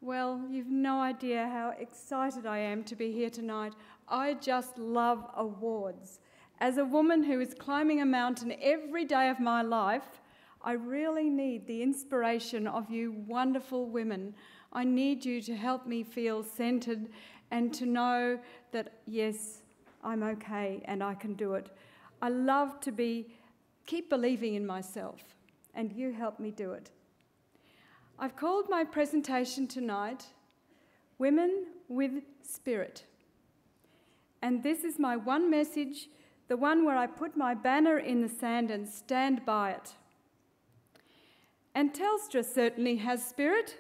Well, you've no idea how excited I am to be here tonight. I just love awards. As a woman who is climbing a mountain every day of my life, I really need the inspiration of you wonderful women. I need you to help me feel centred and to know that, yes, I'm okay and I can do it. I love to keep believing in myself, and you help me do it. I've called my presentation tonight, Women with Spirit. And this is my one message, the one where I put my banner in the sand and stand by it. And Telstra certainly has spirit.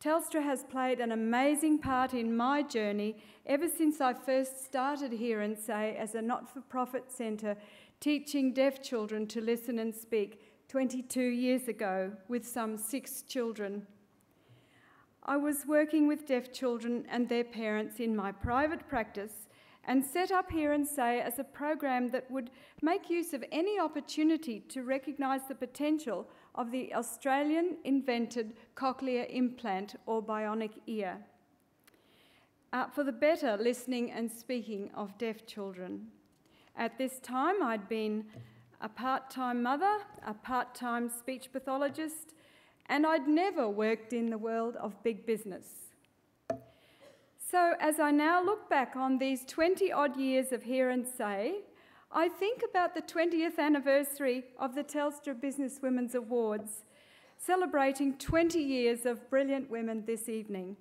Telstra has played an amazing part in my journey ever since I first started here in Say as a not-for-profit centre teaching deaf children to listen and speak 22 years ago with some 6 children. I was working with deaf children and their parents in my private practice and set up here in Say as a program that would make use of any opportunity to recognise the potential of the Australian-invented cochlear implant or bionic ear for the better listening and speaking of deaf children. At this time, I'd been a part-time mother, a part-time speech pathologist, and I'd never worked in the world of big business. So as I now look back on these 20-odd years of Hear and Say, I think about the 20th anniversary of the Telstra Business Women's Awards, celebrating 20 years of brilliant women this evening.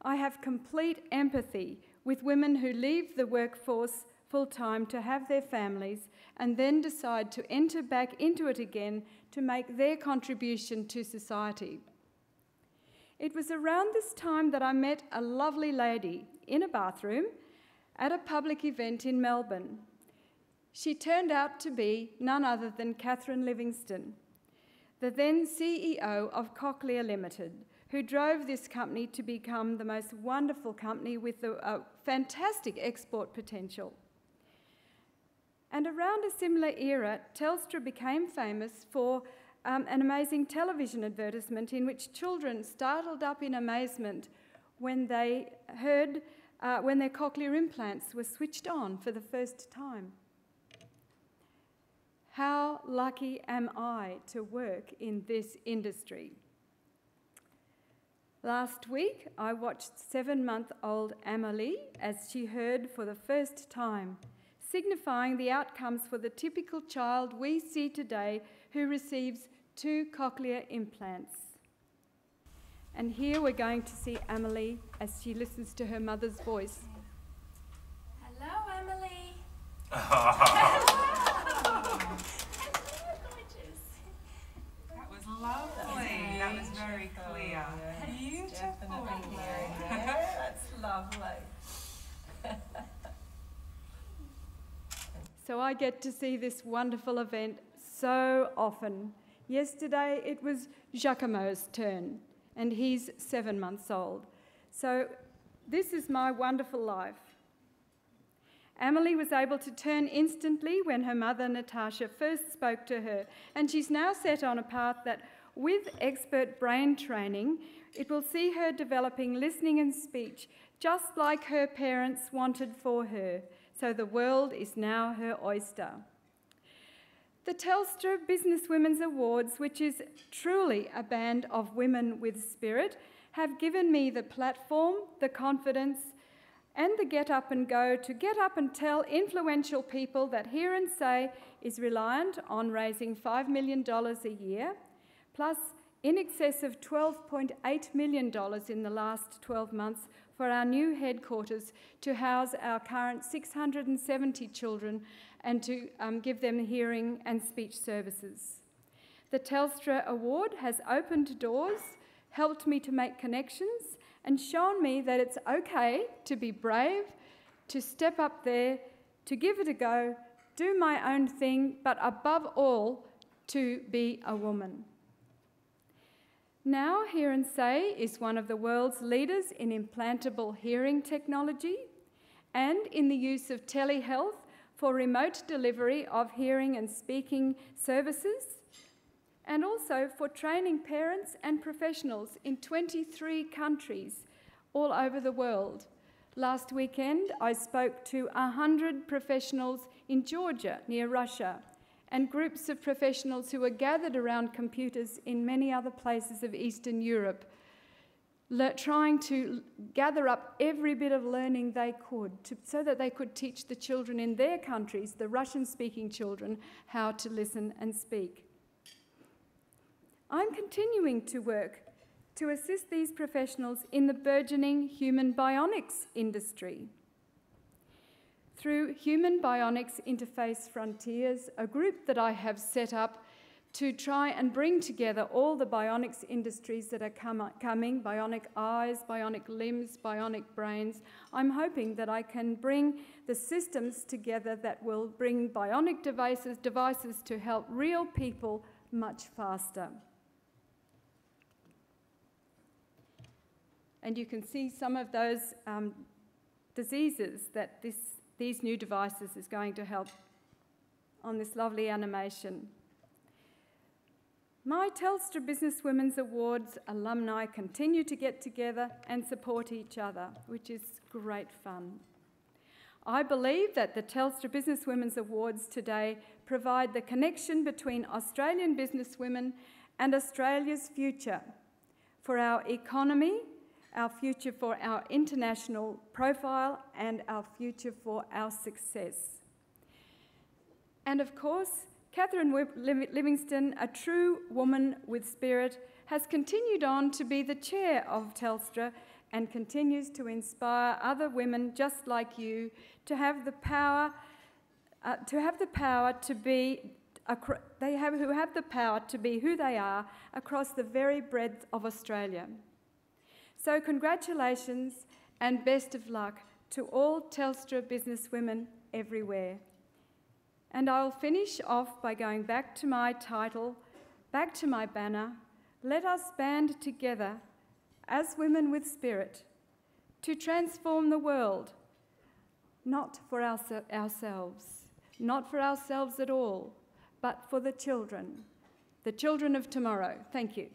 I have complete empathy with women who leave the workforce full-time to have their families and then decide to enter back into it again to make their contribution to society. It was around this time that I met a lovely lady in a bathroom at a public event in Melbourne. She turned out to be none other than Catherine Livingstone, the then CEO of Cochlear Limited, who drove this company to become the most wonderful company with a fantastic export potential. And around a similar era, Telstra became famous for an amazing television advertisement in which children startled up in amazement when they heard when their cochlear implants were switched on for the first time. How lucky am I to work in this industry? Last week, I watched 7-month-old Amelie as she heard for the first time, signifying the outcomes for the typical child we see today who receives 2 cochlear implants. And here we're going to see Amelie as she listens to her mother's voice. Hello, Emily. That was lovely. That was very clear. Beautiful. That's lovely. So I get to see this wonderful event so often. Yesterday it was Giacomo's turn, and he's 7 months old. So this is my wonderful life. Amelie was able to turn instantly when her mother Natasha first spoke to her, and she's now set on a path that, with expert brain training, it will see her developing listening and speech just like her parents wanted for her. So the world is now her oyster. The Telstra Business Women's Awards, which is truly a band of women with spirit, have given me the platform, the confidence, and the get up and go to get up and tell influential people that Hear and Say is reliant on raising $5 million a year, plus in excess of $12.8 million in the last 12 months for our new headquarters to house our current 670 children and to give them hearing and speech services. The Telstra Award has opened doors, helped me to make connections, and shown me that it's okay to be brave, to step up there, to give it a go, do my own thing, but above all, to be a woman. Now, Hear and Say is one of the world's leaders in implantable hearing technology and in the use of telehealth for remote delivery of hearing and speaking services. and also for training parents and professionals in 23 countries all over the world. Last weekend, I spoke to 100 professionals in Georgia, near Russia, and groups of professionals who were gathered around computers in many other places of Eastern Europe, trying to gather up every bit of learning they could so that they could teach the children in their countries, the Russian-speaking children, how to listen and speak. I'm continuing to work to assist these professionals in the burgeoning human bionics industry. Through Human Bionics Interface Frontiers, a group that I have set up to try and bring together all the bionics industries that are coming, bionic eyes, bionic limbs, bionic brains. I'm hoping that I can bring the systems together that will bring bionic devices to help real people much faster. And you can see some of those diseases that these new devices is going to help on this lovely animation. My Telstra Business Women's Awards alumni continue to get together and support each other, which is great fun. I believe that the Telstra Business Women's Awards today provide the connection between Australian businesswomen and Australia's future for our economy, our future for our international profile, and our future for our success. And of course, Catherine Livingstone, a true woman with spirit, has continued on to be the chair of Telstra and continues to inspire other women just like you to have the power to be who they are across the very breadth of Australia. So congratulations and best of luck to all Telstra businesswomen everywhere. And I'll finish off by going back to my title, back to my banner. Let us band together as women with spirit to transform the world, not for ourselves, not for ourselves at all, but for the children of tomorrow. Thank you.